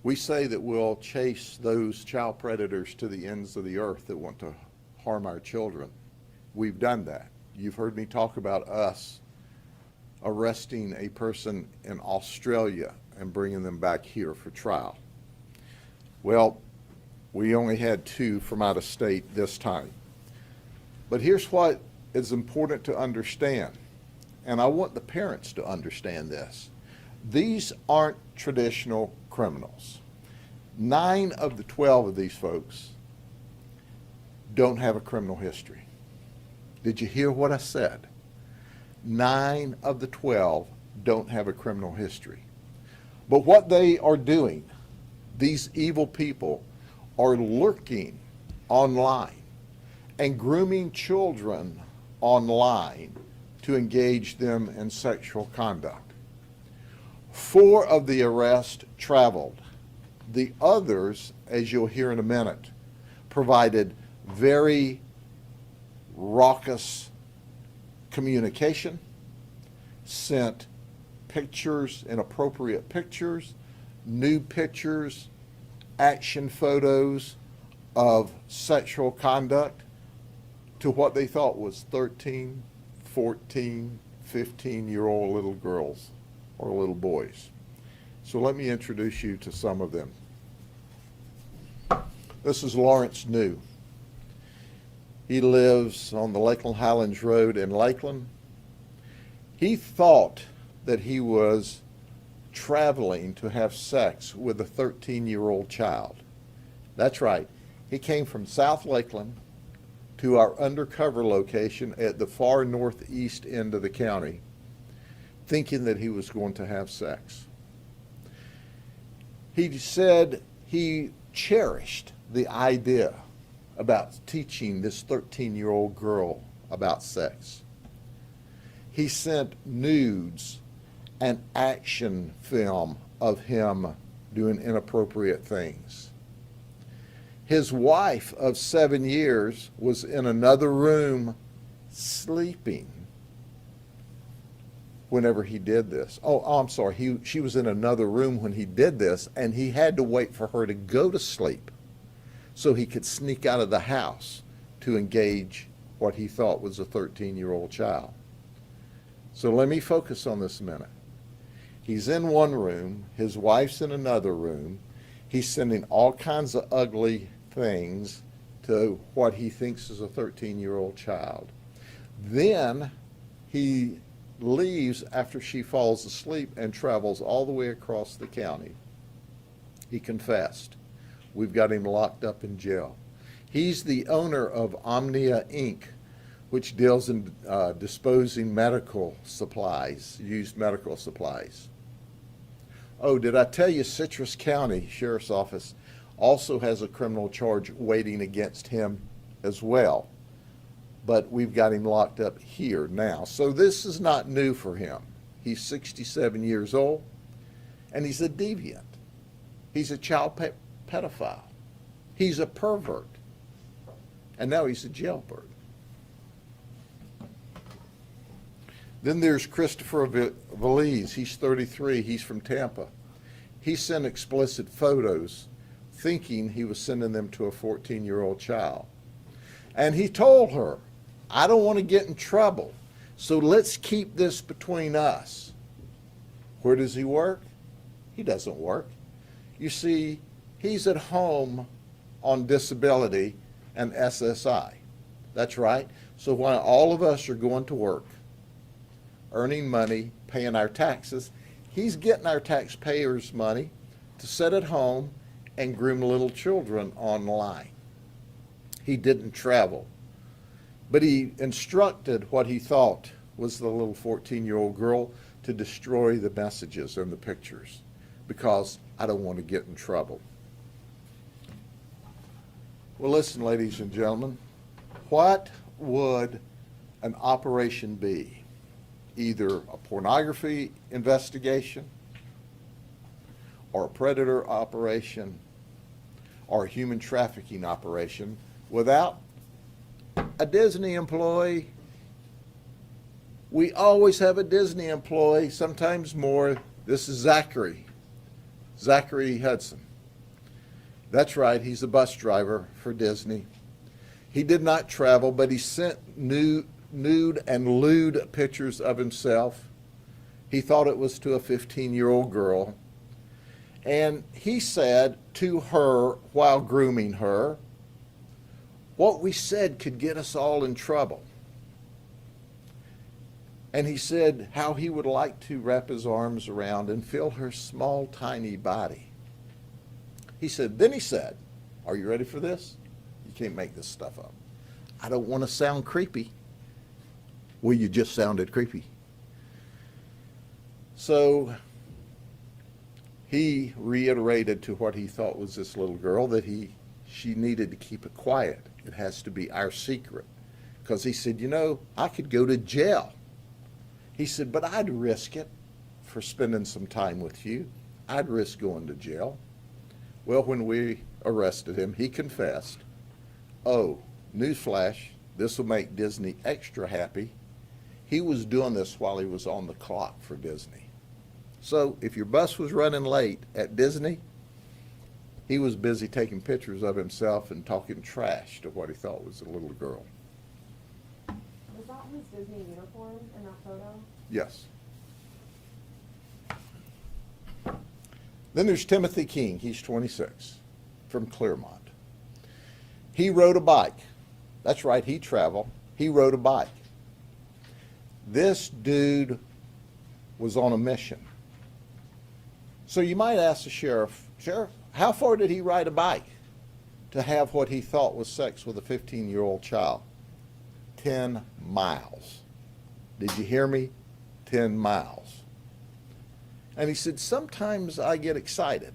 We say that we'll chase those child predators to the ends of the earth that want to harm our children. We've done that. You've heard me talk about us arresting a person in Australia and bringing them back here for trial. Well, we only had 2 from out of state this time. But here's what is important to understand, and I want the parents to understand this. These aren't traditional criminals. 9 of the 12 of these folks don't have a criminal history. Did you hear what I said? 9 of the 12 don't have a criminal history. But what they are doing, these evil people, are lurking online and grooming children online to engage them in sexual conduct. 4 of the arrests traveled. The others, as you'll hear in a minute, provided very raucous communication, sent pictures, inappropriate pictures, nude pictures, action photos of sexual conduct to what they thought was 13, 14, 15-year-old little girls or little boys. So let me introduce you to some of them. This is Lawrence New. He lives on the Lakeland Highlands Road in Lakeland. He thought that he was traveling to have sex with a 13-year-old child. That's right. He came from South Lakeland to our undercover location at the far northeast end of the county, thinking that he was going to have sex. He said he cherished the idea about teaching this 13-year-old girl about sex. He sent nudes and action film of him doing inappropriate things. His wife of 7 years was in another room sleeping whenever he did this. Oh, I'm sorry. She was in another room when he did this, and he had to wait for her to go to sleep so he could sneak out of the house to engage what he thought was a 13-year-old child. So let me focus on this a minute. He's in one room, his wife's in another room. He's sending all kinds of ugly things to what he thinks is a 13-year-old child. Then he leaves after she falls asleep and travels all the way across the county. He confessed. We've got him locked up in jail. He's the owner of Omnia Inc., which deals in disposing medical supplies, used medical supplies. Oh, did I tell you Citrus County Sheriff's Office also has a criminal charge waiting against him as well? But we've got him locked up here now. So this is not new for him. He's 67 years old, and he's a deviant. He's a child pedophile. He's a pervert. And now he's a jailbird. Then there's Christopher Valise. He's 33. He's from Tampa. He sent explicit photos thinking he was sending them to a 14-year-old child. And he told her, I don't want to get in trouble, so let's keep this between us. Where does he work? He doesn't work. You see, he's at home on disability and SSI. That's right. So while all of us are going to work, earning money, paying our taxes, he's getting our taxpayers' money to sit at home and groom little children online. He didn't travel, but he instructed what he thought was the little 14-year-old girl to destroy the messages and the pictures because I don't want to get in trouble. Well, listen, ladies and gentlemen, what would an operation be? Either a pornography investigation or a predator operation or a human trafficking operation without a Disney employee. We always have a Disney employee, sometimes more. This is Zachary Hudson. That's right, he's a bus driver for Disney. He did not travel, but he sent nude and lewd pictures of himself. He thought it was to a 15-year-old girl. And he said to her while grooming her, what we said could get us all in trouble. And he said how he would like to wrap his arms around and feel her small, tiny body. Then he said, are you ready for this? You can't make this stuff up. I don't want to sound creepy. Well, you just sounded creepy. So he reiterated to what he thought was this little girl that she needed to keep it quiet. It has to be our secret. Because he said, I could go to jail. He said, but I'd risk it for spending some time with you. I'd risk going to jail. Well, when we arrested him, he confessed. Oh, newsflash, this will make Disney extra happy. He was doing this while he was on the clock for Disney. So if your bus was running late at Disney, he was busy taking pictures of himself and talking trash to what he thought was a little girl. Was that his Disney uniform in that photo? Yes. Then there's Timothy King. He's 26, from Claremont. He rode a bike. That's right, he traveled. He rode a bike. This dude was on a mission. So you might ask the sheriff, how far did he ride a bike to have what he thought was sex with a 15-year-old child? 10 miles. Did you hear me? 10 miles. And he said, sometimes I get excited.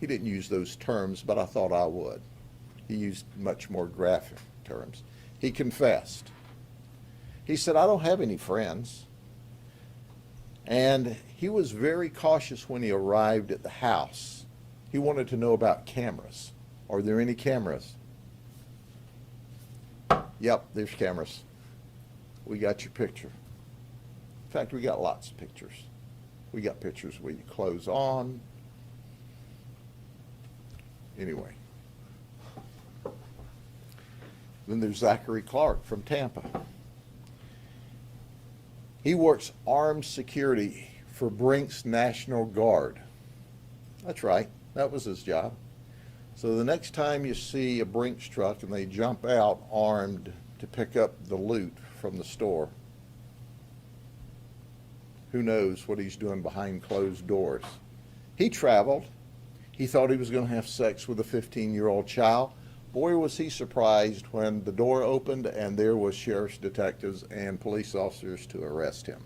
He didn't use those terms, but I thought I would. He used much more graphic terms. He confessed. He said, I don't have any friends. And he was very cautious when he arrived at the house. He wanted to know about cameras. Are there any cameras? Yep, there's cameras. We got your picture. In fact, we got lots of pictures. We got pictures with your clothes on. Anyway. Then there's Zachary Clark from Tampa. He works armed security for Brink's National Guard. That's right, that was his job. So the next time you see a Brink's truck and they jump out armed to pick up the loot from the store, who knows what he's doing behind closed doors. He traveled. He thought he was going to have sex with a 15-year-old child. Boy, was he surprised when the door opened and there was sheriff's detectives and police officers to arrest him.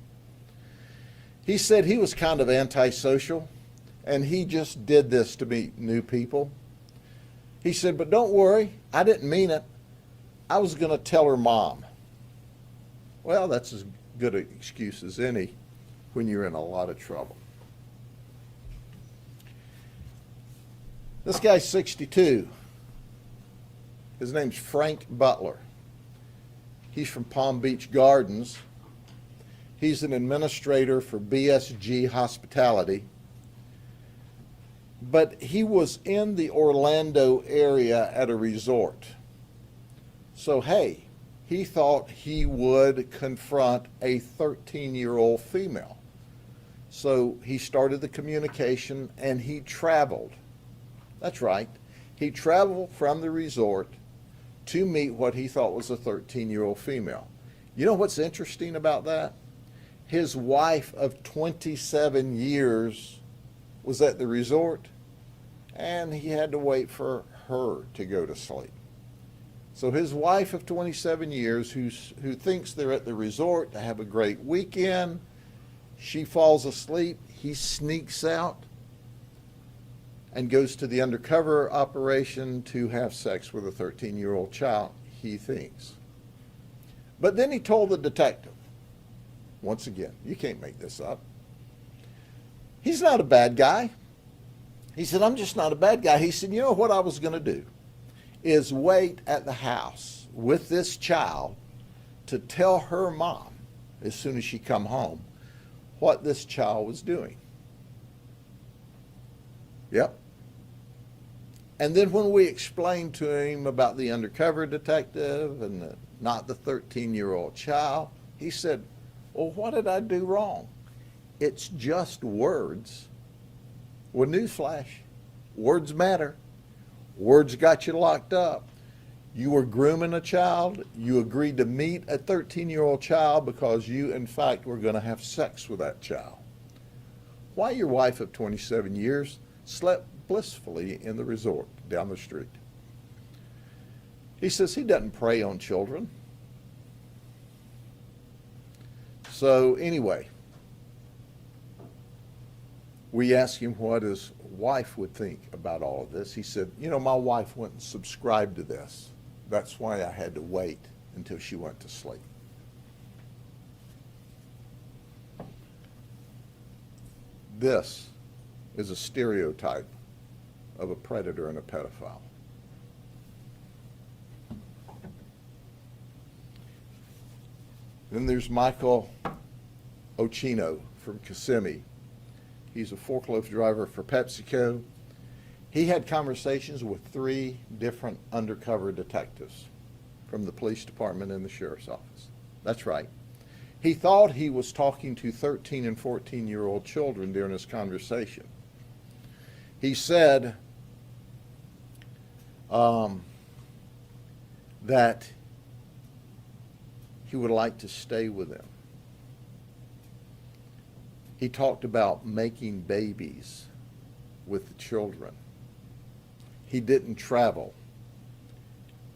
He said he was kind of antisocial and he just did this to meet new people. He said, but don't worry, I didn't mean it. I was going to tell her mom. Well, that's as good an excuse as any when you're in a lot of trouble. This guy's 62. His name's Frank Butler. He's from Palm Beach Gardens. He's an administrator for BSG Hospitality. But he was in the Orlando area at a resort. So, hey, he thought he would confront a 13-year-old female. So he started the communication and he traveled. That's right. He traveled from the resort to meet what he thought was a 13-year-old female. You know what's interesting about that? His wife of 27 years was at the resort and he had to wait for her to go to sleep. So his wife of 27 years who thinks they're at the resort to have a great weekend, she falls asleep, he sneaks out and goes to the undercover operation to have sex with a 13-year-old child, he thinks. But then he told the detective, once again, you can't make this up. He's not a bad guy. He said, I'm just not a bad guy. He said, you know what I was going to do is wait at the house with this child to tell her mom, as soon as she come home, what this child was doing. Yep. And then when we explained to him about the undercover detective and not the 13-year-old child, he said, well, what did I do wrong? It's just words. Well, newsflash, words matter. Words got you locked up. You were grooming a child. You agreed to meet a 13-year-old child because you, in fact, were going to have sex with that child. Why your wife of 27 years slept blissfully in the resort down the street. He says he doesn't prey on children. So anyway, we asked him what his wife would think about all of this. He said, you know, my wife wouldn't subscribe to this. That's why I had to wait until she went to sleep. This is a stereotype of a predator and a pedophile. Then there's Michael Ochino from Kissimmee. He's a forklift driver for PepsiCo. He had conversations with 3 different undercover detectives from the police department and the sheriff's office. That's right. He thought he was talking to 13 and 14-year-old children during his conversation. He said that he would like to stay with them. He talked about making babies with the children. He didn't travel.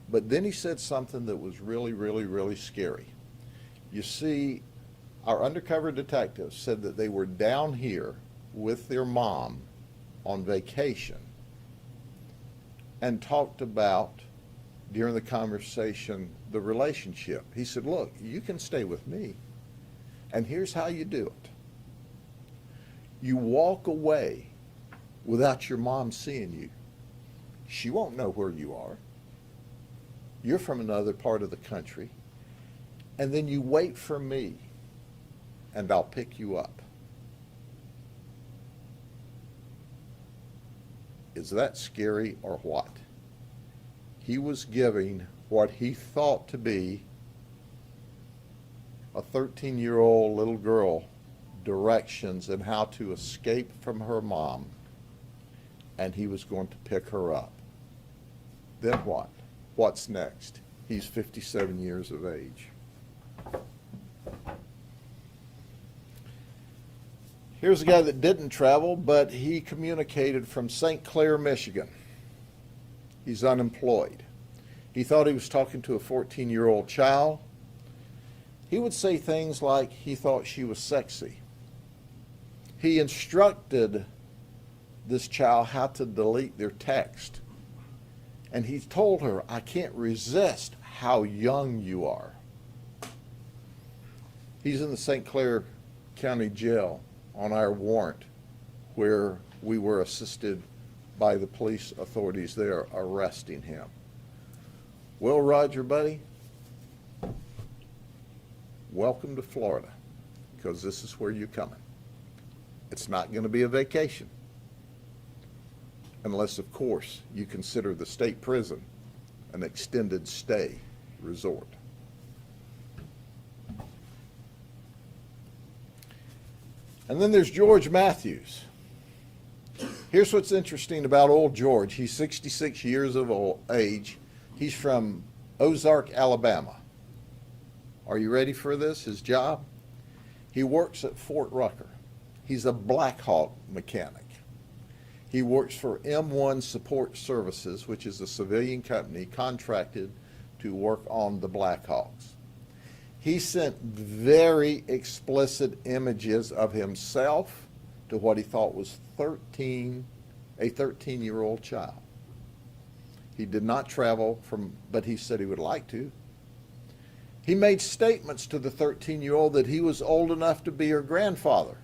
But then he said something that was really, really, really scary. You see, our undercover detectives said that they were down here with their mom on vacation and talked about, during the conversation, the relationship. He said, look, you can stay with me, and here's how you do it. You walk away without your mom seeing you. She won't know where you are. You're from another part of the country. And then you wait for me, and I'll pick you up. Is that scary or what? He was giving what he thought to be a 13-year-old little girl directions on how to escape from her mom, and he was going to pick her up. Then what? What's next? He's 57 years of age. Here's a guy that didn't travel, but he communicated from St. Clair, Michigan. He's unemployed. He thought he was talking to a 14-year-old child. He would say things like he thought she was sexy. He instructed this child how to delete their text. And he told her, I can't resist how young you are. He's in the St. Clair County Jail on our warrant, where we were assisted by the police authorities there arresting him. Well, Roger, buddy, welcome to Florida, because this is where you're coming. It's not going to be a vacation, unless, of course, you consider the state prison an extended stay resort. And then there's George Matthews. Here's what's interesting about old George. He's 66 years of age. He's from Ozark, Alabama. Are you ready for this? His job? He works at Fort Rucker. He's a Black Hawk mechanic. He works for M1 Support Services, which is a civilian company contracted to work on the Black Hawks. He sent very explicit images of himself to what he thought was a 13-year-old child. He did not travel but he said he would like to. He made statements to the 13-year-old that he was old enough to be her grandfather.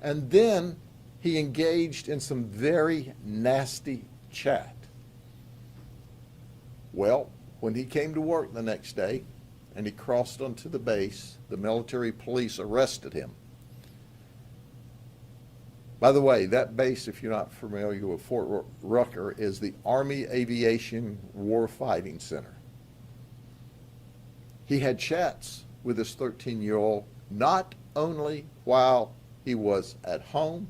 And then he engaged in some very nasty chat. Well, when he came to work the next day and he crossed onto the base, the military police arrested him. By the way, that base, if you're not familiar with Fort Rucker, is the Army Aviation War Fighting Center. He had chats with this 13-year-old not only while he was at home,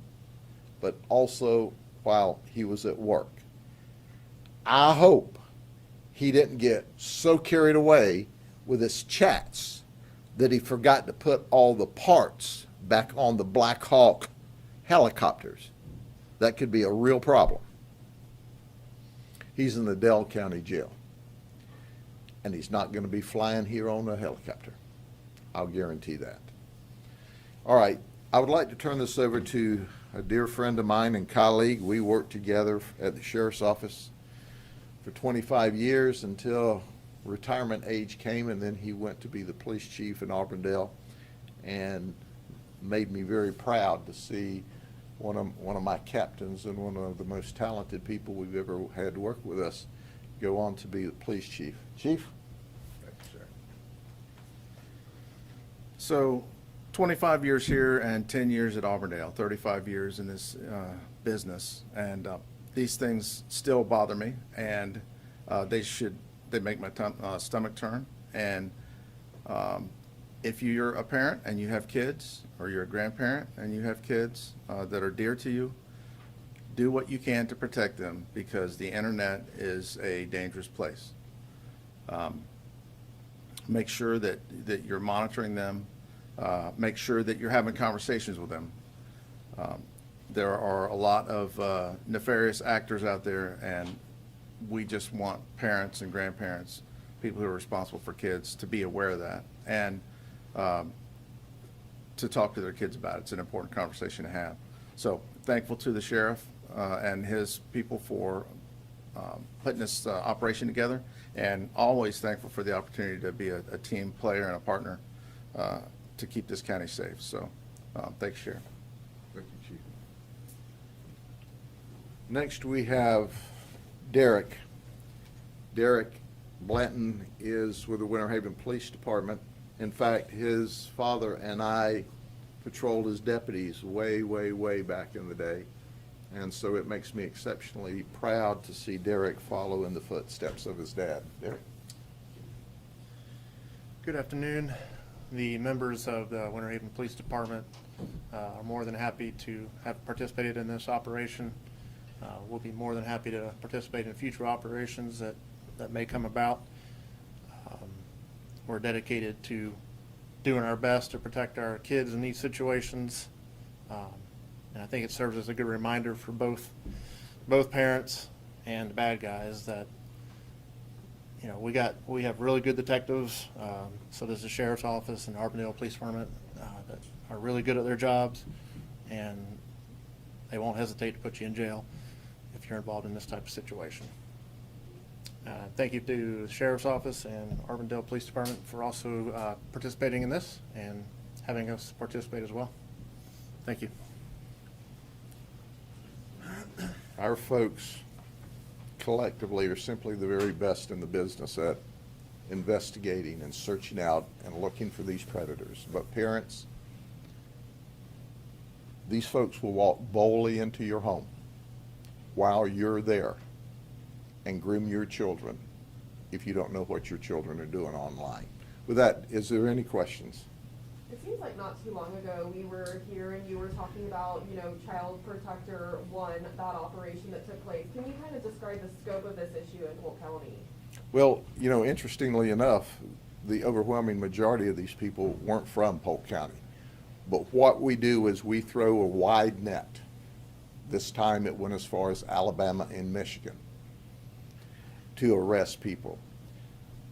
but also while he was at work. I hope he didn't get so carried away with his chats that he forgot to put all the parts back on the Black Hawk helicopters. That could be a real problem. He's in the Dell County Jail. And he's not going to be flying here on a helicopter. I'll guarantee that. All right, I would like to turn this over to a dear friend of mine and colleague. We worked together at the sheriff's office for 25 years until retirement age came, and then he went to be the police chief in Auburndale, and made me very proud to see one of my captains and one of the most talented people we've ever had work with us go on to be the police chief. Chief? Thank you, sir. So 25 years here and 10 years at Auburndale, 35 years in this business, and these things still bother me, and they make my stomach turn. And if you're a parent and you have kids, or you're a grandparent and you have kids that are dear to you, do what you can to protect them, because the internet is a dangerous place. Make sure that you're monitoring them. Make sure that you're having conversations with them. There are a lot of nefarious actors out there, and we just want parents and grandparents, people who are responsible for kids, to be aware of that, and to talk to their kids about it. It's an important conversation to have. So thankful to the sheriff and his people for putting this operation together, and always thankful for the opportunity to be a team player and a partner to keep this county safe. So thanks, Sheriff. Thank you, Chief. Next we have Derek. Derek Blanton is with the Winter Haven Police Department. In fact, his father and I patrolled as deputies way back in the day. And so it makes me exceptionally proud to see Derek follow in the footsteps of his dad. Derek? Good afternoon. The members of the Winter Haven Police Department are more than happy to have participated in this operation. We'll be more than happy to participate in future operations that may come about. We're dedicated to doing our best to protect our kids in these situations. And I think it serves as a good reminder for both parents and the bad guys that, you know, we have really good detectives. So does the sheriff's office and Auburndale Police Department that are really good at their jobs, and they won't hesitate to put you in jail if you're involved in this type of situation. Thank you to the sheriff's office and Auburndale Police Department for also participating in this and having us participate as well. Thank you. Our folks collectively are simply the very best in the business at investigating and searching out and looking for these predators. But parents, these folks will walk boldly into your home while you're there and groom your children if you don't know what your children are doing online. With that, is there any questions? It seems like not too long ago, we were here and you were talking about, you know, Child Protector 1, that operation that took place. Can you kind of describe the scope of this issue in Polk County? Well, you know, interestingly enough, the overwhelming majority of these people weren't from Polk County. But what we do is we throw a wide net. This time it went as far as Alabama and Michigan to arrest people.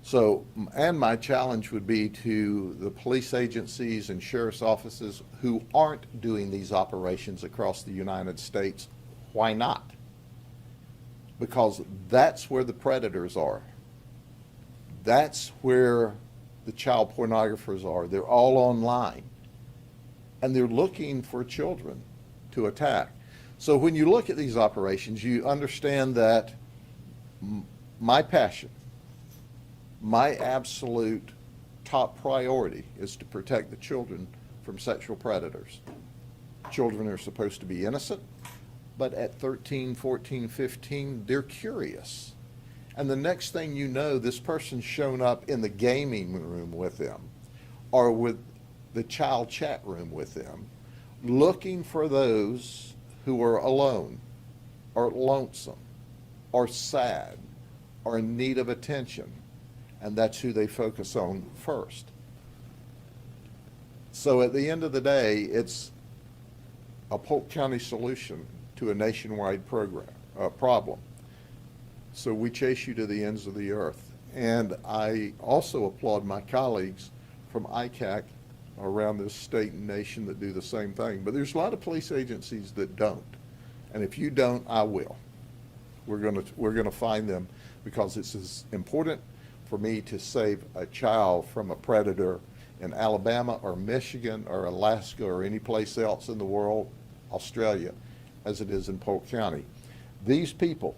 So, and my challenge would be to the police agencies and sheriff's offices who aren't doing these operations across the United States, why not? Because that's where the predators are. That's where the child pornographers are. They're all online. And they're looking for children to attack. So when you look at these operations, you understand that my passion, my absolute top priority is to protect the children from sexual predators. Children are supposed to be innocent, but at 13, 14, 15, they're curious. And the next thing you know, this person's shown up in the gaming room with them or with the child chat room with them, looking for those who are alone or lonesome or sad or in need of attention. And that's who they focus on first. So at the end of the day, it's a Polk County solution to a nationwide problem. So we chase you to the ends of the earth. And I also applaud my colleagues from ICAC around this state and nation that do the same thing. But there's a lot of police agencies that don't. And if you don't, I will. We're gonna find them, because it's as important for me to save a child from a predator in Alabama or Michigan or Alaska or any place else in the world, Australia, as it is in Polk County. These people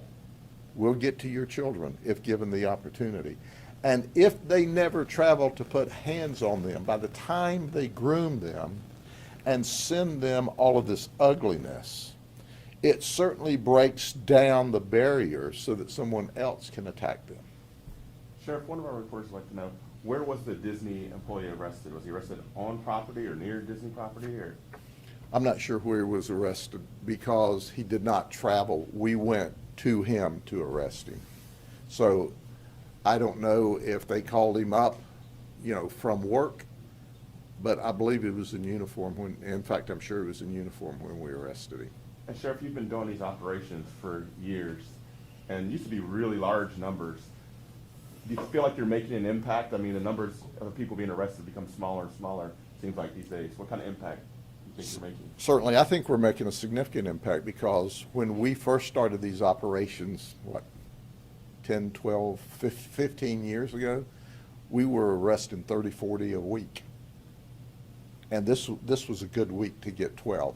will get to your children if given the opportunity. And if they never travel to put hands on them, by the time they groom them and send them all of this ugliness, it certainly breaks down the barriers so that someone else can attack them. Sheriff, one of our reporters would like to know, where was the Disney employee arrested? Was he arrested on property or near Disney property, or? I'm not sure where he was arrested because he did not travel. We went to him to arrest him. So I don't know if they called him up, from work, but I believe he was in uniform when, in fact, I'm sure he was in uniform when we arrested him. And Sheriff, you've been doing these operations for years, and used to be really large numbers. Do you feel like you're making an impact? I mean, the numbers of people being arrested become smaller and smaller, seems like these days. What kind of impact do you think you're making? Certainly, I think we're making a significant impact, because when we first started these operations, 10, 12, 15 years ago, we were arresting 30, 40 a week. And this was a good week to get 12.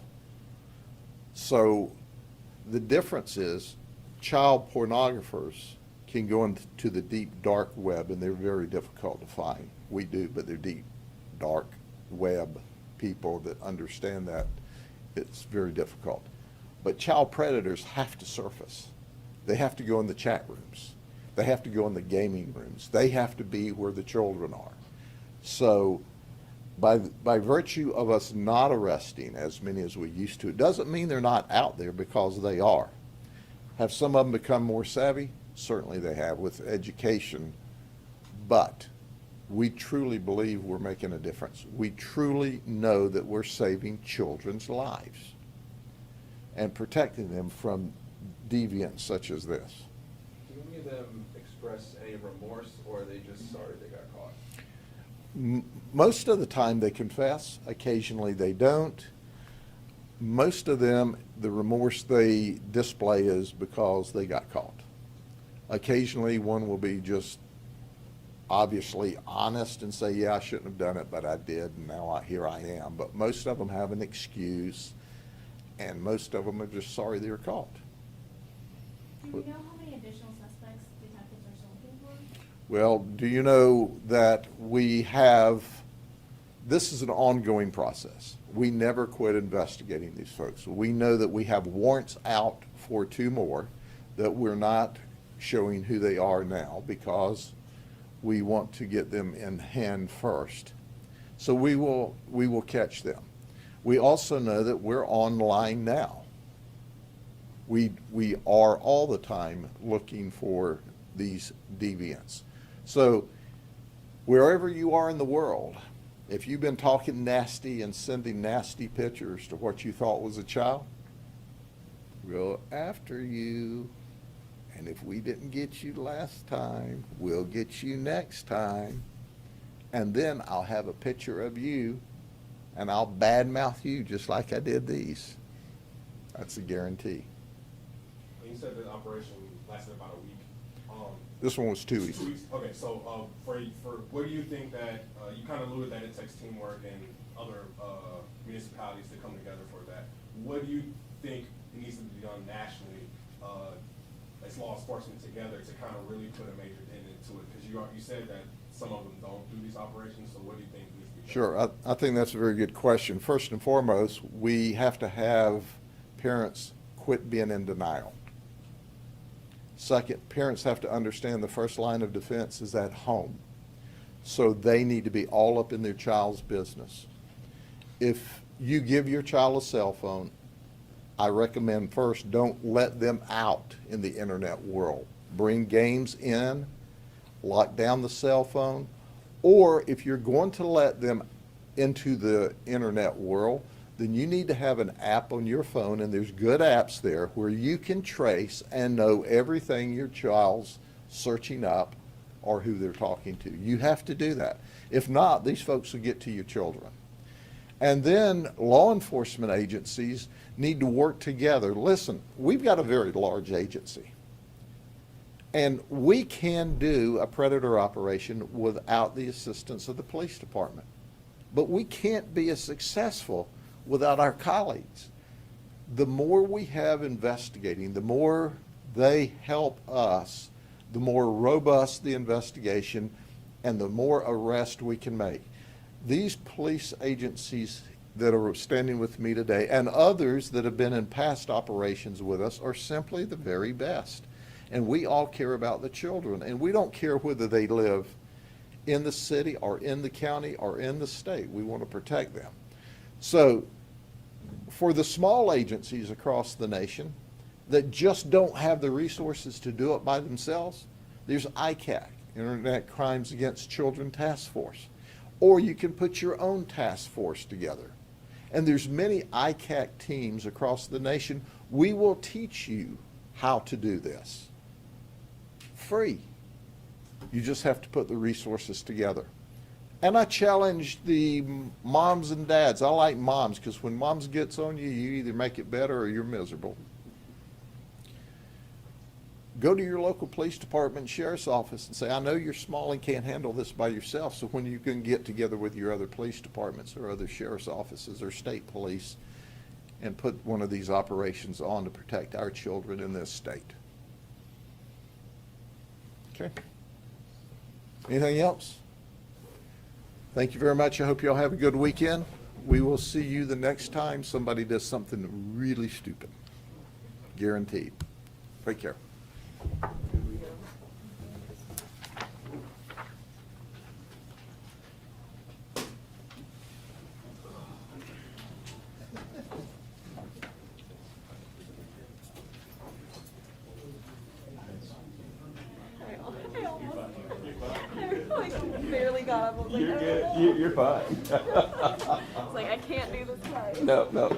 So the difference is child pornographers can go into the deep, dark web, and they're very difficult to find. We do, but they're deep, dark web people that understand that. It's very difficult. But child predators have to surface. They have to go in the chat rooms. They have to go in the gaming rooms. They have to be where the children are. So by virtue of us not arresting as many as we used to, it doesn't mean they're not out there, because they are. Have some of them become more savvy? Certainly they have, with education. But we truly believe we're making a difference. We truly know that we're saving children's lives and protecting them from deviants such as this. Do any of them express any remorse, or are they just sorry they got caught? Most of the time they confess. Occasionally they don't. Most of them, the remorse they display is because they got caught. Occasionally one will be just obviously honest and say, yeah, I shouldn't have done it, but I did, and now here I am. But most of them have an excuse, and most of them are just sorry they were caught. Do you know how many additional suspects detectives are still looking for? Well, do you know that we have, this is an ongoing process. We never quit investigating these folks. We know that we have warrants out for 2 more that we're not showing who they are now, because we want to get them in hand first. So we will catch them. We also know that we're online now. We are all the time looking for these deviants. So wherever you are in the world, if you've been talking nasty and sending nasty pictures to what you thought was a child, we're after you. And if we didn't get you last time, we'll get you next time. And then I'll have a picture of you, and I'll badmouth you just like I did these. That's a guarantee. You said the operation lasted about a week. This one was 2 weeks. 2 weeks. Okay, so for what do you think that you kind of alluded that it takes teamwork and other municipalities to come together for that? What do you think needs to be done nationally as law enforcement together to kind of really put a major dent into it? Because you said that some of them don't do these operations. So what do you think needs to be Sure, I think that's a very good question. First and foremost, we have to have parents quit being in denial. Second, parents have to understand the first line of defense is at home. So they need to be all up in their child's business. If you give your child a cell phone, I recommend first, don't let them out in the internet world. Bring games in, lock down the cell phone, or if you're going to let them into the internet world, then you need to have an app on your phone, and there's good apps there where you can trace and know everything your child's searching up or who they're talking to. You have to do that. If not, these folks will get to your children. And then law enforcement agencies need to work together. Listen, we've got a very large agency. And we can do a predator operation without the assistance of the police department. But we can't be as successful without our colleagues. The more we have investigating, the more they help us, the more robust the investigation, and the more arrest we can make. These police agencies that are standing with me today and others that have been in past operations with us are simply the very best. And we all care about the children, and we don't care whether they live in the city or in the county or in the state. We want to protect them. So for the small agencies across the nation that just don't have the resources to do it by themselves, there's ICAC, Internet Crimes Against Children Task Force. Or you can put your own task force together. And there's many ICAC teams across the nation. We will teach you how to do this. Free. You just have to put the resources together. And I challenge the moms and dads. I like moms because when moms gets on you, you either make it better or you're miserable. Go to your local police department, sheriff's office, and say, I know you're small and can't handle this by yourself, so when you can get together with your other police departments or other sheriff's offices or state police and put one of these operations on to protect our children in this state. Okay. Anything else? Thank you very much. I hope you all have a good weekend. We will see you the next time somebody does something really stupid. Guaranteed. Take care. I barely got up. I was like, You're good. You're fine. I was like, I can't do this right. No,